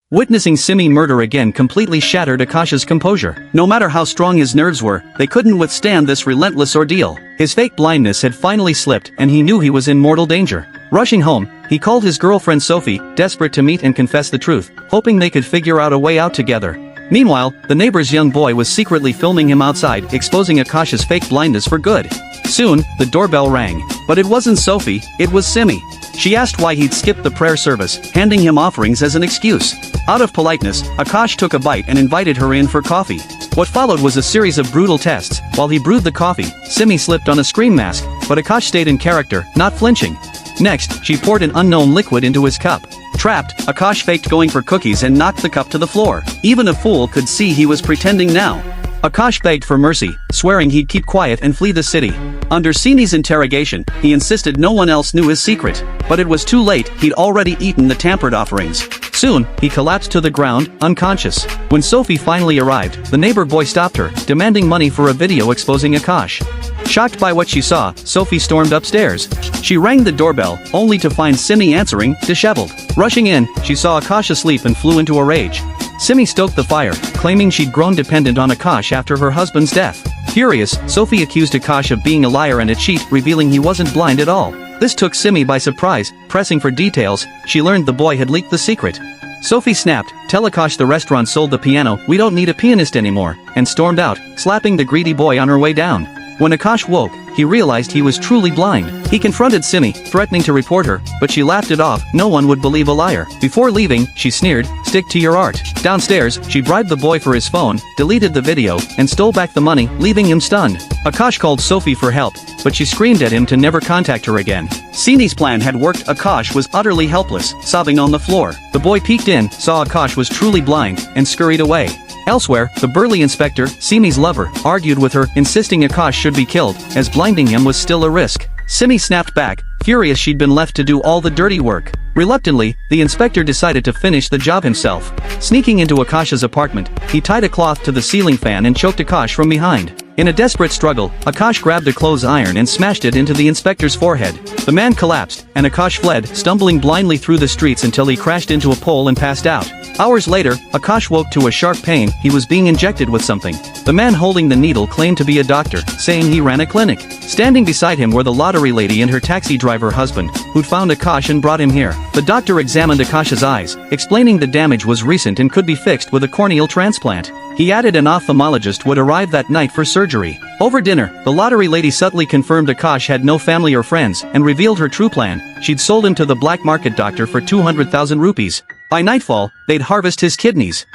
Witnessing Simi murder again completely shattered Akash's composure. No matter how strong his nerves were, they couldn't withstand this relentless ordeal. His fake blindness had finally slipped and he knew he was in mortal danger. Rushing home, he called his girlfriend Sophie, desperate to meet and confess the truth, hoping they could figure out a way out together. Meanwhile, the neighbor's young boy was secretly filming him outside, exposing Akash's fake blindness for good. Soon, the doorbell rang. But it wasn't Sophie, it was Simi. She asked why he'd skipped the prayer service, handing him offerings as an excuse. Out of politeness, Akash took a bite and invited her in for coffee. What followed was a series of brutal tests. While he brewed the coffee, Simi slipped on a scream mask, but Akash stayed in character, not flinching. Next, she poured an unknown liquid into his cup. Trapped, Akash faked going for cookies and knocked the cup to the floor. Even a fool could see he was pretending now. Akash begged for mercy, swearing he'd keep quiet and flee the city. Under Simi's interrogation, he insisted no one else knew his secret. But it was too late, he'd already eaten the tampered offerings. Soon, he collapsed to the ground, unconscious. When Sophie finally arrived, the neighbor boy stopped her, demanding money for a video exposing Akash. Shocked by what she saw, Sophie stormed upstairs. She rang the doorbell, only to find Simi answering, disheveled. Rushing in, she saw Akash asleep and flew into a rage. Simi stoked the fire, claiming she'd grown dependent on Akash after her husband's death. Furious, Sophie accused Akash of being a liar and a cheat, revealing he wasn't blind at all. This took Simi by surprise. Pressing for details, she learned the boy had leaked the secret. Sophie snapped, "Tell Akash the restaurant sold the piano, we don't need a pianist anymore," and stormed out, slapping the greedy boy on her way down. When Akash woke, he realized he was truly blind. He confronted Simi, threatening to report her, but she laughed it off. No one would believe a liar. Before leaving, she sneered, "Stick to your art." Downstairs, she bribed the boy for his phone, deleted the video, and stole back the money, leaving him stunned. Akash called Sophie for help, but she screamed at him to never contact her again. Simi's plan had worked. Akash was utterly helpless, sobbing on the floor. The boy peeked in, saw Akash was truly blind, and scurried away. Elsewhere, the burly inspector, Simi's lover, argued with her, insisting Akash should be killed, as blinding him was still a risk. Simi snapped back, furious she'd been left to do all the dirty work. Reluctantly, the inspector decided to finish the job himself. Sneaking into Akash's apartment, he tied a cloth to the ceiling fan and choked Akash from behind. In a desperate struggle, Akash grabbed a clothes iron and smashed it into the inspector's forehead. The man collapsed, and Akash fled, stumbling blindly through the streets until he crashed into a pole and passed out. Hours later, Akash woke to a sharp pain. He was being injected with something. The man holding the needle claimed to be a doctor, saying he ran a clinic. Standing beside him were the lottery lady and her taxi driver husband, who'd found Akash and brought him here. The doctor examined Akash's eyes, explaining the damage was recent and could be fixed with a corneal transplant. He added an ophthalmologist would arrive that night for surgery. Over dinner, the lottery lady subtly confirmed Akash had no family or friends and revealed her true plan. She'd sold him to the black market doctor for 200,000 rupees. By nightfall, they'd harvest his kidneys.